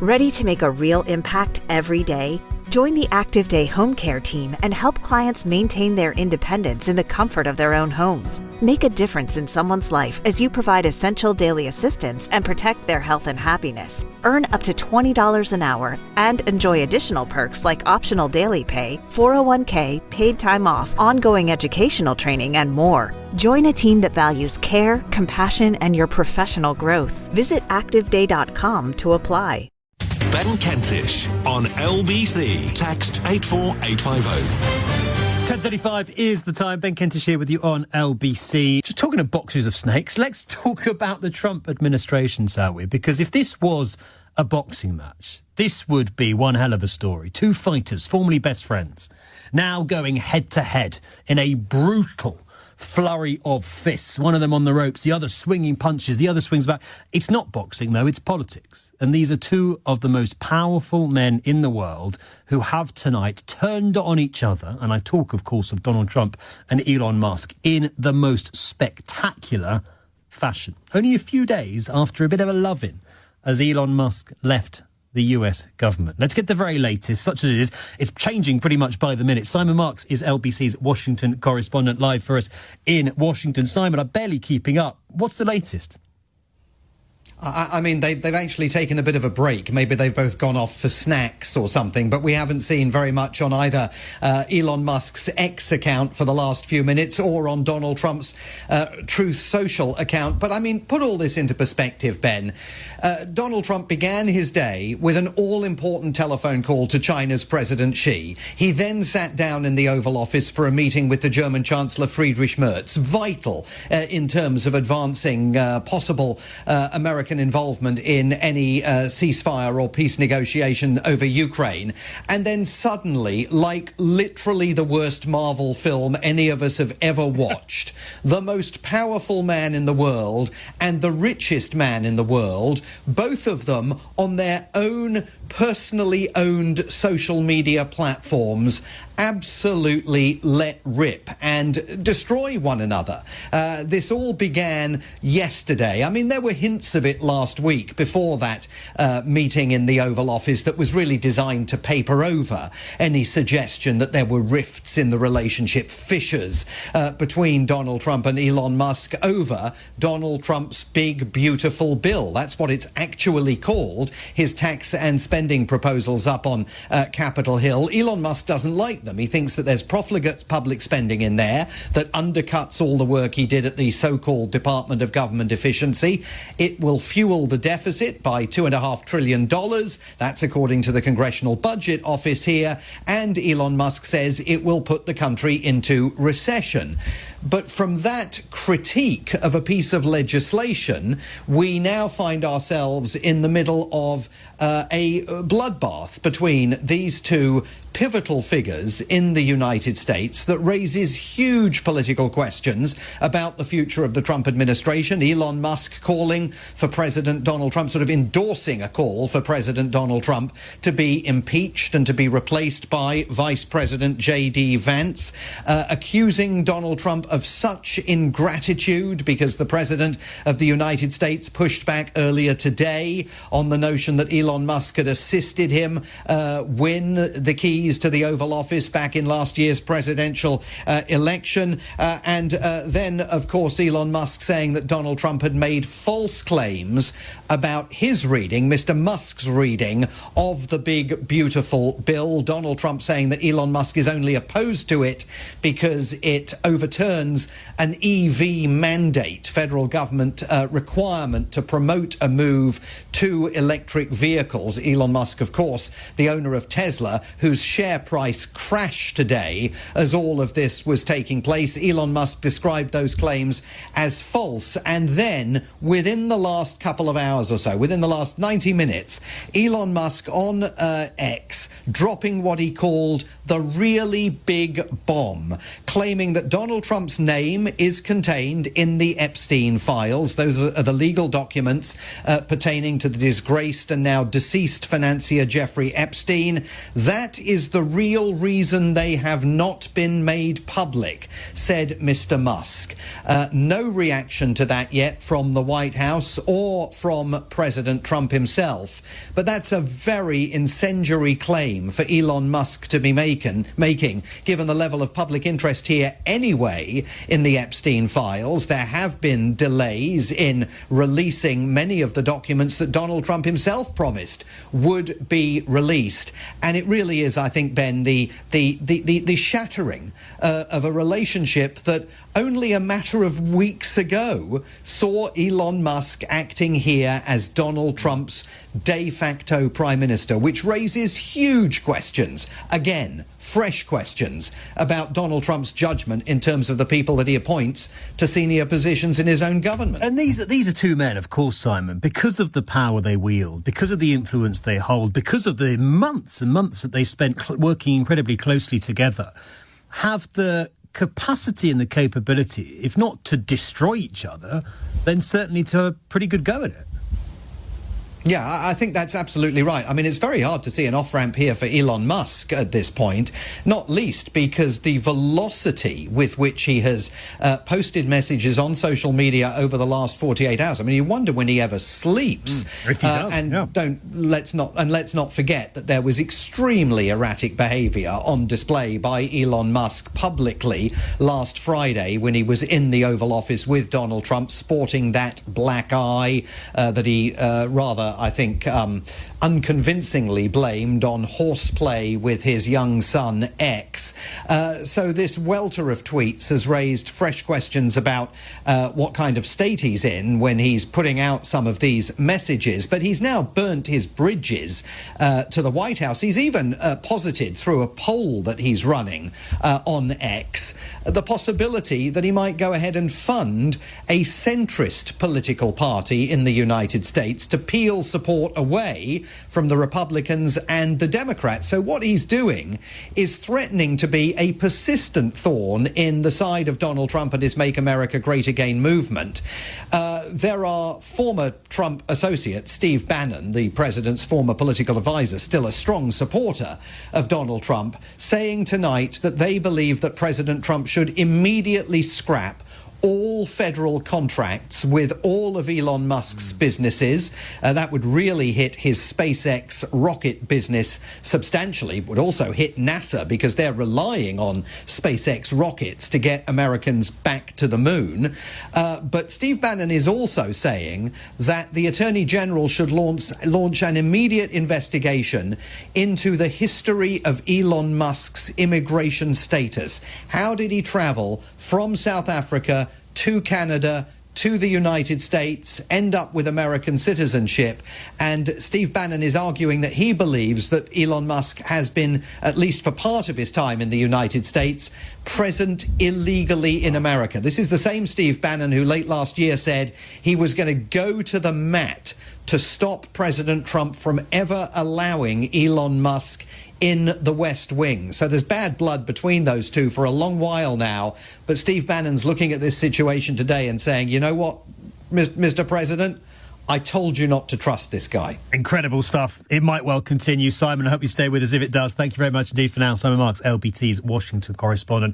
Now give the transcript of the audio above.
Ready to make a real impact every day? Join the Active Day Home Care team and help clients maintain their independence in the comfort of their own homes. Make a difference in someone's life as you provide essential daily assistance and protect their health and happiness. Earn up to $20 an hour and enjoy additional perks like optional daily pay, 401k, paid time off, ongoing educational training, and more. Join a team that values care, compassion, and your professional growth. Visit activeday.com to apply. Ben Kentish on LBC. Text 84850. 10:35 is the time. Ben Kentish here with you on LBC. Just talking of boxes of snakes, let's talk about the Trump administration, shall we? Because if this was a boxing match, this would be one hell of a story. Two fighters, formerly best friends, now going head-to-head in a brutal flurry of fists, one of them on the ropes, the other swinging punches, the other swings back. It's not boxing, though, it's politics. And these are two of the most powerful men in the world who have tonight turned on each other. And I talk, of course, of Donald Trump and Elon Musk in the most spectacular fashion. Only a few days after a bit of a loving as Elon Musk left the US government. Let's get the very latest, such as it is. It's changing pretty much by the minute. Simon Marks is LBC's Washington correspondent, live for us in Washington. Simon, I'm barely keeping up. What's the latest? I mean, they've actually taken a bit of a break. Maybe they've both gone off for snacks or something, but we haven't seen very much on either Elon Musk's X account for the last few minutes or on Donald Trump's Truth Social account. But I mean, put all this into perspective, Ben. Donald Trump began his day with an all-important telephone call to China's President Xi. He then sat down in the Oval Office for a meeting with the German Chancellor Friedrich Merz, vital in terms of advancing possible American involvement in any ceasefire or peace negotiation over Ukraine. And then suddenly, like literally the worst Marvel film any of us have ever watched, the most powerful man in the world and the richest man in the world, both of them on their own personally owned social media platforms, absolutely let rip and destroy one another. This all began yesterday. I mean, there were hints of it last week before that meeting in the Oval Office that was really designed to paper over any suggestion that there were rifts in the relationship, fissures between Donald Trump and Elon Musk over Donald Trump's big, beautiful bill. That's what it's actually called, his tax and spending proposals up on Capitol Hill. Elon Musk doesn't like them. He thinks that there's profligate public spending in there that undercuts all the work he did at the so-called Department of Government Efficiency. It will fuel the deficit by $2.5 trillion. That's according to the Congressional Budget Office here. And Elon Musk says it will put the country into recession. But from that critique of a piece of legislation, we now find ourselves in the middle of a bloodbath between these two pivotal figures in the United States that raises huge political questions about the future of the Trump administration. Elon Musk calling for President Donald Trump, sort of endorsing a call for President Donald Trump to be impeached and to be replaced by Vice President J.D. Vance, accusing Donald Trump of such ingratitude because the President of the United States pushed back earlier today on the notion that Elon Musk had assisted him win the keys to the Oval Office back in last year's presidential election. And then, of course, Elon Musk saying that Donald Trump had made false claims about his reading, Mr. Musk's reading of the big, beautiful bill. Donald Trump saying that Elon Musk is only opposed to it because it overturns an EV mandate, federal government requirement to promote a move to electric vehicles. Elon Musk, of course, the owner of Tesla, whose share price crashed today as all of this was taking place. Elon Musk described those claims as false. And then, within the last couple of hours or so, within the last 90 minutes, Elon Musk on X dropping what he called the really big bomb, claiming that Donald Trump's name is contained in the Epstein files. Those are the legal documents pertaining to the disgraced and now deceased financier Jeffrey Epstein. That is the real reason they have not been made public, said Mr. Musk. No reaction to that yet from the White House or from President Trump himself. But that's a very incendiary claim for Elon Musk to be making, given the level of public interest here anyway in the Epstein files. There have been delays in releasing many of the documents that Donald Trump himself promised would be released. And it really is, I think, Ben, the shattering of a relationship that only a matter of weeks ago saw Elon Musk acting here as Donald Trump's de facto prime minister, which raises huge questions, again, fresh questions about Donald Trump's judgment in terms of the people that he appoints to senior positions in his own government. And these are two men, of course, Simon, because of the power they wield, because of the influence they hold, because of the months and months that they spent working incredibly closely together, have the capacity and the capability, if not to destroy each other, then certainly to have a pretty good go at it. Yeah, I think that's absolutely right. I mean, it's very hard to see an off-ramp here for Elon Musk at this point, not least because the velocity with which he has posted messages on social media over the last 48 hours. I mean, you wonder when he ever sleeps. If he does, and let's not forget that there was extremely erratic behaviour on display by Elon Musk publicly last Friday when he was in the Oval Office with Donald Trump, sporting that black eye that he I think, unconvincingly blamed on horseplay with his young son, X. So this welter of tweets has raised fresh questions about what kind of state he's in when he's putting out some of these messages. But he's now burnt his bridges to the White House. He's even posited through a poll that he's running on X the possibility that he might go ahead and fund a centrist political party in the United States to peel support away from the Republicans and the Democrats. So what he's doing is threatening to be a persistent thorn in the side of Donald Trump and his Make America Great Again movement. There are former Trump associates, Steve Bannon, the president's former political advisor, still a strong supporter of Donald Trump, saying tonight that they believe that President Trump should immediately scrap all federal contracts with all of Elon Musk's businesses. That would really hit his SpaceX rocket business substantially. It would also hit NASA because they're relying on SpaceX rockets to get Americans back to the moon. But Steve Bannon is also saying that the Attorney General should launch an immediate investigation into the history of Elon Musk's immigration status. How did he travel from South Africa to Canada, to the United States, end up with American citizenship? And Steve Bannon is arguing that he believes that Elon Musk has been, at least for part of his time in the United States, present illegally in America. This is the same Steve Bannon who late last year said he was going to go to the mat to stop President Trump from ever allowing Elon Musk in the West Wing. So there's bad blood between those two for a long while now. But Steve Bannon's looking at this situation today and saying, you know what, Mr. President, I told you not to trust this guy. Incredible stuff. It might well continue. Simon, I hope you stay with us if it does. Thank you very much indeed for now. Simon Marks, LBT's Washington correspondent.